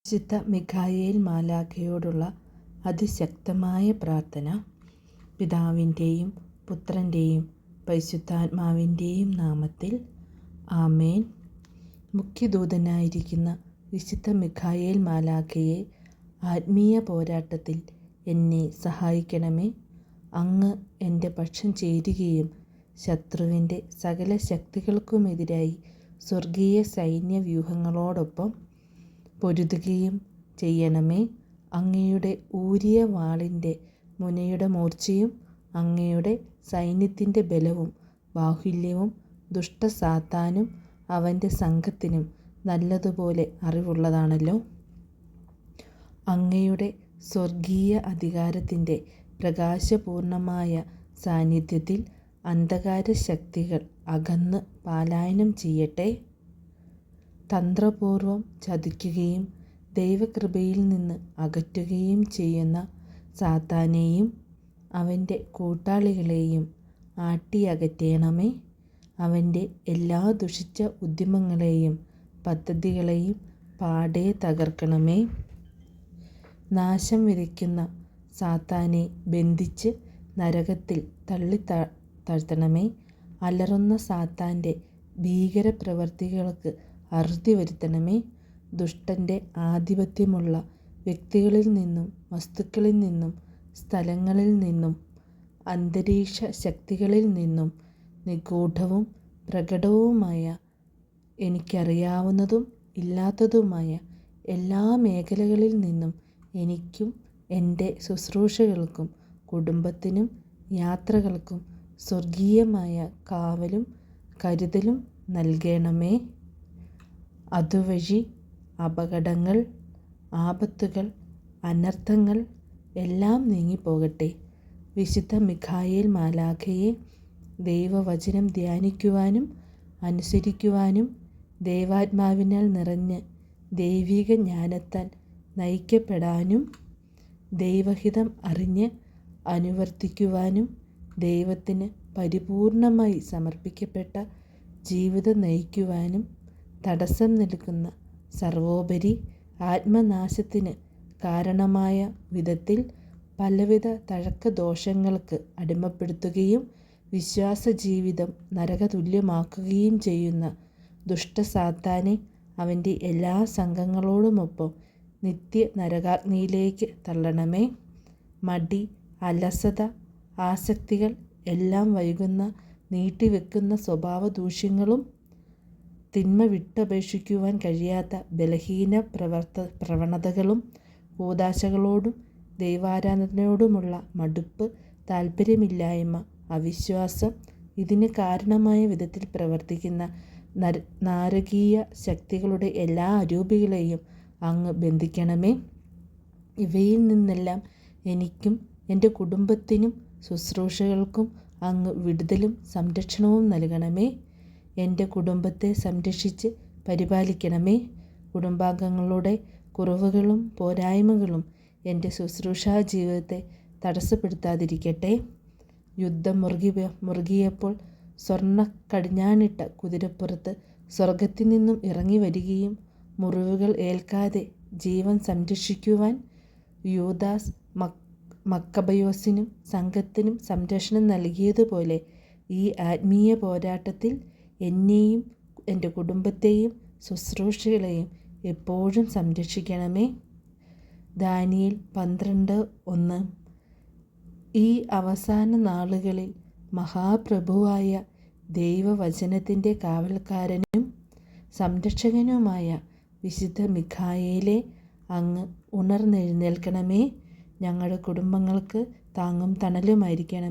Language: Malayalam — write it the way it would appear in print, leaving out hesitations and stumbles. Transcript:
വിശുദ്ധ മിഖായേൽ മാലാഖയോടുള്ള അതിശക്തമായ പ്രാർത്ഥന. പിതാവിൻ്റെയും പുത്രൻ്റെയും പരിശുദ്ധാത്മാവിൻ്റെയും നാമത്തിൽ ആമേൻ. മുഖ്യദൂതനായിരിക്കുന്ന വിശുദ്ധ മിഖായേൽ മാലാഖയെ, ആത്മീയ പോരാട്ടത്തിൽ എന്നെ സഹായിക്കണമേ. അങ്ങ് എൻ്റെ പക്ഷം ചേരുകയും ശത്രുവിൻ്റെ സകല ശക്തികൾക്കുമെതിരായി സ്വർഗീയ സൈന്യവ്യൂഹങ്ങളോടൊപ്പം പൊരുതുകയും ചെയ്യണമേ. അങ്ങയുടെ ഊരിയ വാളിൻ്റെ മുനയുടെ മൂർച്ചയും അങ്ങയുടെ സൈന്യത്തിൻ്റെ ബലവും ബാഹുല്യവും ദുഷ്ടസാത്താനും അവൻ്റെ സംഘത്തിനും നല്ലതുപോലെ അറിവുള്ളതാണല്ലോ. അങ്ങയുടെ സ്വർഗീയ അധികാരത്തിൻ്റെ പ്രകാശപൂർണമായ സാന്നിധ്യത്തിൽ അന്ധകാര ശക്തികൾ അകന്ന് പലായനം ചെയ്യട്ടെ. തന്ത്രപൂർവം ചതിക്കുകയും ദൈവകൃപയിൽ നിന്ന് അകറ്റുകയും ചെയ്യുന്ന സാത്താനെയും അവൻ്റെ കൂട്ടാളികളെയും ആട്ടിയകറ്റണമേ. അവൻ്റെ എല്ലാ ദുഷിച്ച ഉദ്യമങ്ങളെയും പദ്ധതികളെയും പാടെ തകർക്കണമേ. നാശം വിതയ്ക്കുന്ന സാത്താനെ ബന്ധിച്ച് നരകത്തിൽ താഴ്ത്തണമേ. അലറുന്ന സാത്താൻ്റെ ഭീകരപ്രവർത്തികൾക്ക് അറുതി വരുത്തണമേ. ദുഷ്ടൻ്റെ ആധിപത്യമുള്ള വ്യക്തികളിൽ നിന്നും വസ്തുക്കളിൽ നിന്നും സ്ഥലങ്ങളിൽ നിന്നും അന്തരീക്ഷ ശക്തികളിൽ നിന്നും നിഗൂഢവും പ്രകടവുമായ എനിക്കറിയാവുന്നതും ഇല്ലാത്തതുമായ എല്ലാ മേഖലകളിൽ നിന്നും എനിക്കും എൻ്റെ ശുശ്രൂഷകൾക്കും കുടുംബത്തിനും യാത്രകൾക്കും സ്വർഗീയമായ കാവലും കരുതലും നൽകണമേ. അതുവഴി അപകടങ്ങൾ, ആപത്തുകൾ, അനർത്ഥങ്ങൾ എല്ലാം നീങ്ങിപ്പോകട്ടെ. വിശുദ്ധ മിഖായേൽ മാലാഖയെ ദൈവവചനം ധ്യാനിക്കുവാനും അനുസരിക്കുവാനും ദൈവാത്മാവിനാൽ നിറഞ്ഞ് ദൈവിക ജ്ഞാനത്താൽ നയിക്കപ്പെടാനും ദൈവഹിതം അറിഞ്ഞ് അനുവർത്തിക്കുവാനും ദൈവത്തിന് പരിപൂർണമായി സമർപ്പിക്കപ്പെട്ട ജീവിതം നയിക്കുവാനും തടസ്സം നിൽക്കുന്ന സർവോപരി ആത്മനാശത്തിന് കാരണമായ വിധത്തിൽ പലവിധ തഴക്കദോഷങ്ങൾക്ക് അടിമപ്പെടുത്തുകയും വിശ്വാസജീവിതം നരകതുല്യമാക്കുകയും ചെയ്യുന്ന ദുഷ്ടസാത്താനെ അവൻ്റെ എല്ലാ സംഘങ്ങളോടുമൊപ്പം നിത്യ നരകാഗ്നിയിലേക്ക് തള്ളണമേ. മടി, അലസത, ആസക്തികൾ, എല്ലാം വൈകുന്ന നീട്ടിവെക്കുന്ന സ്വഭാവദൂഷ്യങ്ങളും തിന്മ വിട്ടപേക്ഷിക്കുവാൻ കഴിയാത്ത ബലഹീന പ്രവണതകളും കൂദാശകളോടും ദൈവാരാധനയോടുമുള്ള മടുപ്പ്, താല്പര്യമില്ലായ്മ, അവിശ്വാസം, ഇതിന് കാരണമായ വിധത്തിൽ പ്രവർത്തിക്കുന്ന നാരകീയ ശക്തികളുടെ എല്ലാ അരൂപികളെയും അങ്ങ് ബന്ധിക്കണമേ. ഇവയിൽ നിന്നെല്ലാം എനിക്കും എൻ്റെ കുടുംബത്തിനും ശുശ്രൂഷകൾക്കും അങ്ങ് വിടുതലും സംരക്ഷണവും നൽകണമേ. എൻ്റെ കുടുംബത്തെ സംരക്ഷിച്ച് പരിപാലിക്കണമേ. കുടുംബാംഗങ്ങളുടെ കുറവുകളും പോരായ്മകളും എൻ്റെ ശുശ്രൂഷാ ജീവിതത്തെ തടസ്സപ്പെടുത്താതിരിക്കട്ടെ. യുദ്ധം മുറുകിയപ്പോൾ സ്വർണ്ണ കടിഞ്ഞാണിട്ട കുതിരപ്പുറത്ത് സ്വർഗത്തിൽ നിന്നും ഇറങ്ങി വരികയും മുറിവുകൾ ഏൽക്കാതെ ജീവൻ സംരക്ഷിക്കുവാൻ യൂദാസ് മക്കബയോസിനും സംഘത്തിനും സംരക്ഷണം നൽകിയതുപോലെ ഈ ആത്മീയ പോരാട്ടത്തിൽ എന്നെയും എൻ്റെ കുടുംബത്തെയും ശുശ്രൂഷകളെയും എപ്പോഴും സംരക്ഷിക്കണമേ. ദാനിയേൽ 12:1. ഈ അവസാന നാളുകളിൽ മഹാപ്രഭുവായ ദൈവവചനത്തിൻ്റെ കാവൽക്കാരനും സംരക്ഷകനുമായ വിശുദ്ധ മിഖായേലെ, അങ്ങ് ഉണർന്നെഴുന്നേൽക്കണമേ. ഞങ്ങളുടെ കുടുംബങ്ങൾക്ക് താങ്ങും തണലുമായിരിക്കണമേ.